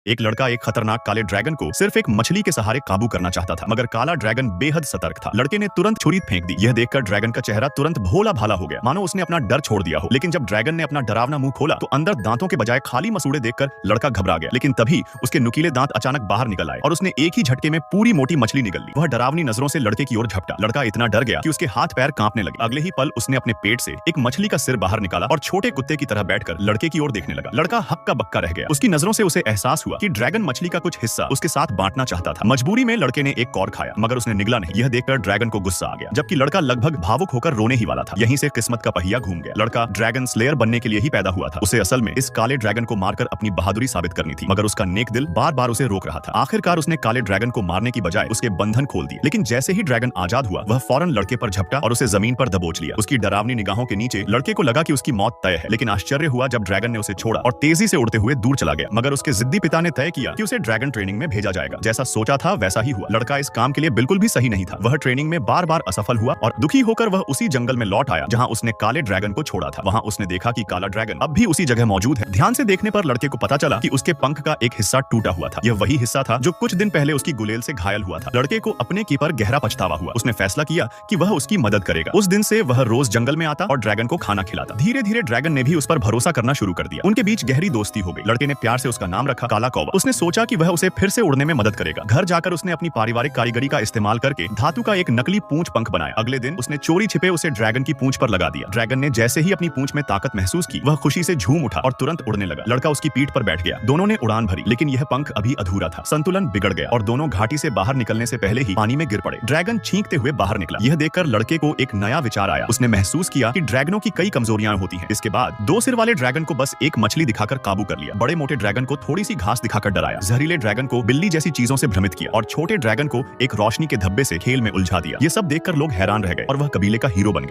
एक लड़का एक खतरनाक काले ड्रैगन को सिर्फ एक मछली के सहारे काबू करना चाहता था, मगर काला ड्रैगन बेहद सतर्क था। लड़के ने तुरंत छुरी फेंक दी। यह देखकर ड्रैगन का चेहरा तुरंत भोला भाला हो गया, मानो उसने अपना डर छोड़ दिया हो। लेकिन जब ड्रैगन ने अपना डरावना मुंह खोला तो अंदर दांतों के बजाय खाली मसूड़े देखकर लड़का घबरा गया। लेकिन तभी उसके नुकीले दांत अचानक बाहर निकल आए और उसने एक ही झटके में पूरी मोटी मछली निगल ली। वह डरावनी नजरों से लड़के की ओर झपटा। लड़का इतना डर गया कि उसके हाथ पैर कांपने लगे। अगले ही पल उसने अपने पेट से एक मछली का सिर बाहर निकाला और छोटे कुत्ते की तरह बैठकर लड़के की ओर देखने लगा। लड़का हक्का बक्का रह गया। उसकी नजरों से उसे एहसास हुआ कि ड्रैगन मछली का कुछ हिस्सा उसके साथ बांटना चाहता था। मजबूरी में लड़के ने एक कौर खाया, मगर उसने निगला नहीं। यह देखकर ड्रैगन को गुस्सा आ गया, जबकि लड़का लगभग भावुक होकर रोने ही वाला था। यहीं से किस्मत का पहिया घूम गया। लड़का ड्रैगन स्लेयर बनने के लिए ही पैदा हुआ था। उसे असल में इस काले ड्रैगन को मारकर अपनी बहादुरी साबित करनी थी, मगर उसका नेक दिल बार बार उसे रोक रहा था। आखिरकार उसने काले ड्रैगन को मारने की बजाय उसके बंधन खोल दिए। लेकिन जैसे ही ड्रैगन आजाद हुआ, वह फौरन लड़के पर झपटा और उसे जमीन पर दबोच लिया। उसकी डरावनी निगाहों के नीचे लड़के को लगा कि उसकी मौत तय है। लेकिन आश्चर्य हुआ जब ड्रैगन ने उसे छोड़ा और तेजी से उड़ते हुए दूर चला गया। मगर उसके जिद्दी पिता ने तय किया कि उसे ड्रैगन ट्रेनिंग में भेजा जाएगा। जैसा सोचा था वैसा ही हुआ। लड़का इस काम के लिए बिल्कुल भी सही नहीं था। वह ट्रेनिंग में बार बार असफल हुआ और दुखी होकर वह उसी जंगल में लौट आया जहां उसने काले ड्रैगन को छोड़ा था। वहां उसने देखा कि काला ड्रैगन अब भी उसी जगह मौजूद है। ध्यान से देखने पर लड़के को पता चला कि उसके पंख का एक हिस्सा टूटा हुआ था। यह वही हिस्सा था जो कुछ दिन पहले उसकी गुलेल से घायल हुआ था। लड़के को अपने की पर गहरा पछतावा हुआ। उसने फैसला किया कि वह उसकी मदद करेगा। उस दिन से वह रोज जंगल में आता और ड्रैगन को खाना खिलाता। धीरे धीरे ड्रैगन ने भी उस पर भरोसा करना शुरू कर दिया। उनके बीच गहरी दोस्ती हो गई। लड़के ने प्यार से उसका नाम रखा काला कौवा। उसने सोचा कि वह उसे फिर से उड़ने में मदद करेगा। घर जाकर उसने अपनी पारिवारिक कारीगरी का इस्तेमाल करके धातु का एक नकली पूंछ पंख बनाया। अगले दिन उसने चोरी छिपे उसे ड्रैगन की पूंछ पर लगा दिया। ड्रैगन ने जैसे ही अपनी पूंछ में ताकत महसूस की, वह खुशी से झूम उठा और तुरंत उड़ने लगा। लड़का उसकी पीठ पर बैठ गया। दोनों ने उड़ान भरी, लेकिन यह पंख अभी अधूरा था। संतुलन बिगड़ गया और दोनों घाटी से बाहर निकलने से पहले ही पानी में गिर पड़े। ड्रैगन छींकते हुए बाहर निकला। यह देखकर लड़के को एक नया विचार आया। उसने महसूस किया कि ड्रैगनों की कई कमजोरियां होती हैं। इसके बाद दो सिर वाले ड्रैगन को बस एक मछली दिखाकर काबू कर लिया। बड़े मोटे ड्रैगन को थोड़ी सी घास दिखाकर डराया। जहरीले ड्रैगन को बिल्ली जैसी चीजों से भ्रमित किया और छोटे ड्रैगन को एक रोशनी के धब्बे से खेल में उलझा दिया। ये सब देखकर लोग हैरान रह गए और वह कबीले का हीरो बन गया।